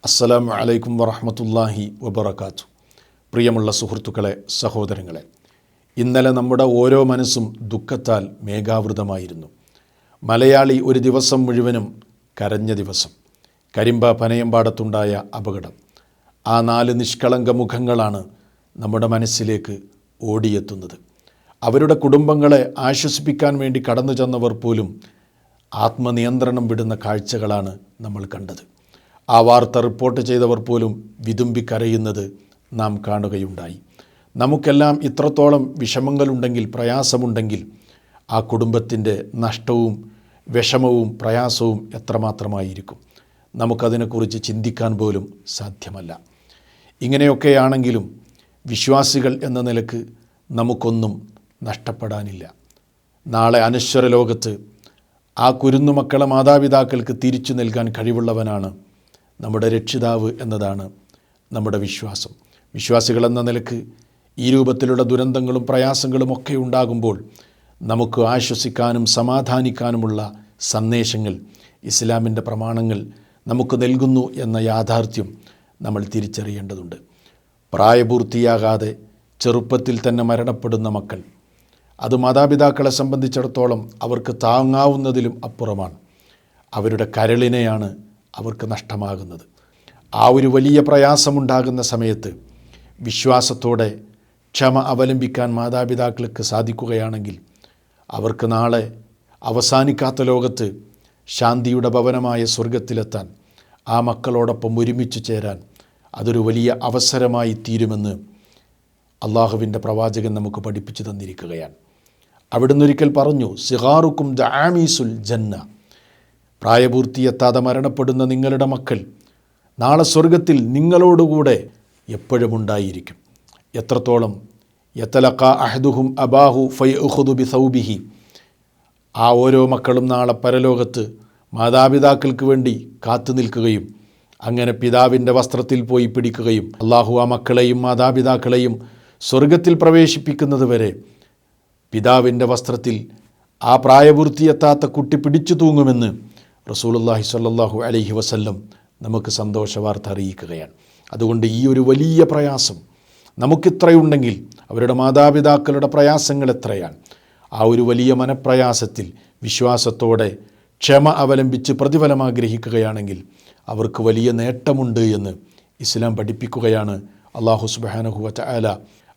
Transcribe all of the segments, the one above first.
അസ്സലാമു അലൈക്കും വറഹ്മത്തുള്ളാഹി വബറകാതുഹു. പ്രിയമുള്ള സുഹൃത്തുക്കളെ, സഹോദരങ്ങളെ, ഇന്നലെ നമ്മുടെ ഓരോ മനസ്സും ദുഃഖത്താൽ മേഘാവൃതമായിരുന്നു. മലയാളി ഒരു ദിവസം മുഴുവനും കരഞ്ഞ ദിവസം, കരിമ്പ പനയമ്പാടത്തുണ്ടായ അപകടം. ആ 4 നിഷ്കളങ്ക മുഖങ്ങളാണ് നമ്മുടെ മനസ്സിലേക്ക് ഓടിയെത്തുന്നത്. അവരുടെ കുടുംബങ്ങളെ ആശ്വസിപ്പിക്കാൻ വേണ്ടി കടന്നു ചെന്നവർ പോലും ആത്മനിയന്ത്രണം വിടുന്ന കാഴ്ചകളാണ് നമ്മൾ കണ്ടത്. ആ വാർത്ത റിപ്പോർട്ട് ചെയ്തവർ പോലും വിതുമ്പിക്കരയുന്നത് നാം കാണുകയുണ്ടായി. നമുക്കെല്ലാം ഇത്രത്തോളം വിഷമങ്ങളുണ്ടെങ്കിൽ, പ്രയാസമുണ്ടെങ്കിൽ, ആ കുടുംബത്തിൻ്റെ നഷ്ടവും വിഷമവും പ്രയാസവും എത്രമാത്രമായിരിക്കും. നമുക്കതിനെക്കുറിച്ച് ചിന്തിക്കാൻ പോലും സാധ്യമല്ല. ഇങ്ങനെയൊക്കെയാണെങ്കിലും വിശ്വാസികൾ എന്ന നിലക്ക് നമുക്കൊന്നും നഷ്ടപ്പെടാനില്ല. നാളെ അനശ്വര ലോകത്ത് ആ കുരുന്നുമക്കളെ മാതാപിതാക്കൾക്ക് തിരിച്ചു നൽകാൻ കഴിവുള്ളവനാണ് നമ്മുടെ രക്ഷിതാവ് എന്നതാണ് നമ്മുടെ വിശ്വാസം. വിശ്വാസികളെന്ന നിലക്ക് ഈ രൂപത്തിലുള്ള ദുരന്തങ്ങളും പ്രയാസങ്ങളും ഒക്കെ ഉണ്ടാകുമ്പോൾ നമുക്ക് ആശ്വസിക്കാനും സമാധാനിക്കാനുമുള്ള സന്ദേശങ്ങൾ ഇസ്ലാമിൻ്റെ പ്രമാണങ്ങൾ നമുക്ക് നൽകുന്നു എന്ന യാഥാർത്ഥ്യം നമ്മൾ തിരിച്ചറിയേണ്ടതുണ്ട്. പ്രായപൂർത്തിയാകാതെ ചെറുപ്പത്തിൽ തന്നെ മരണപ്പെടുന്ന മക്കൾ, അത് മാതാപിതാക്കളെ സംബന്ധിച്ചിടത്തോളം അവർക്ക് താങ്ങാവുന്നതിലും അപ്പുറമാണ്. അവരുടെ കരളിനെയാണ് അവർക്ക് നഷ്ടമാകുന്നത്. ആ ഒരു വലിയ പ്രയാസമുണ്ടാകുന്ന സമയത്ത് വിശ്വാസത്തോടെ ക്ഷമ അവലംബിക്കാൻ മാതാപിതാക്കൾക്ക് സാധിക്കുകയാണെങ്കിൽ അവർക്ക് നാളെ അവസാനിക്കാത്ത ലോകത്ത് ശാന്തിയുടെ ഭവനമായ സ്വർഗത്തിലെത്താൻ, ആ മക്കളോടൊപ്പം ഒരുമിച്ച് ചേരാൻ അതൊരു വലിയ അവസരമായി തീരുമെന്ന് അള്ളാഹുവിൻ്റെ പ്രവാചകൻ നമുക്ക് പഠിപ്പിച്ചു തന്നിരിക്കുകയാണ്. അവിടുന്ന് ഒരിക്കൽ പറഞ്ഞു, സിഗാറുക്കും ദആമീസുൽ ജന്ന, പ്രായപൂർത്തിയെത്താതെ മരണപ്പെടുന്ന നിങ്ങളുടെ മക്കൾ നാളെ സ്വർഗത്തിൽ നിങ്ങളോടുകൂടെ എപ്പോഴും ഉണ്ടായിരിക്കും. എത്രത്തോളം? യതലഖ അഹദുഹും അബാഹു ഫയഖുദു ബിസൗബിഹി, ആ ഓരോ മക്കളും നാളെ പരലോകത്ത് മാതാപിതാക്കൾക്ക് വേണ്ടി കാത്തു നിൽക്കുകയും അങ്ങനെ പിതാവിൻ്റെ വസ്ത്രത്തിൽ പോയി പിടിക്കുകയും അള്ളാഹു ആ മക്കളെയും മാതാപിതാക്കളെയും സ്വർഗത്തിൽ പ്രവേശിപ്പിക്കുന്നത് വരെ പിതാവിൻ്റെ വസ്ത്രത്തിൽ ആ പ്രായപൂർത്തിയെത്താത്ത കുട്ടി പിടിച്ചു തൂങ്ങുമെന്ന് റസൂലുള്ളാഹി സ്വല്ലല്ലാഹു അലൈഹി വസല്ലം നമുക്ക് സന്തോഷ വാർത്ത അറിയിക്കുകയാണ്. അതുകൊണ്ട് ഈ ഒരു വലിയ പ്രയാസം നമുക്കിത്രയുണ്ടെങ്കിൽ അവരുടെ മാതാപിതാക്കളുടെ പ്രയാസങ്ങൾ എത്രയാണ്? ആ ഒരു വലിയ മനപ്രയാസത്തിൽ വിശ്വാസത്തോടെ ക്ഷമ അവലംബിച്ച് പ്രതിഫലം ആഗ്രഹിക്കുകയാണെങ്കിൽ അവർക്ക് വലിയ നേട്ടമുണ്ട് എന്ന് ഇസ്ലാം പഠിപ്പിക്കുകയാണ്. അല്ലാഹു സുബ്ഹാനഹു വ തആല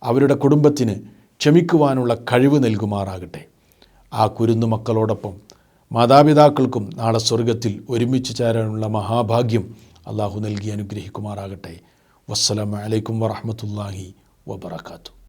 അവരുടെ കുടുംബത്തിന് ക്ഷമിക്കുവാനുള്ള കഴിവ് നൽകുമാറാകട്ടെ. ആ കുരുന്നു മക്കളോടൊപ്പം മാതാപിതാക്കൾക്കും നാളെ സ്വർഗത്തിൽ ഒരുമിച്ച് ചേരാനുള്ള മഹാഭാഗ്യം അള്ളാഹു നൽകി അനുഗ്രഹിക്കുമാറാകട്ടെ. വസ്സലാമു അലൈക്കും വറഹ്മത്തുള്ളാഹി വബറകാതുഹു.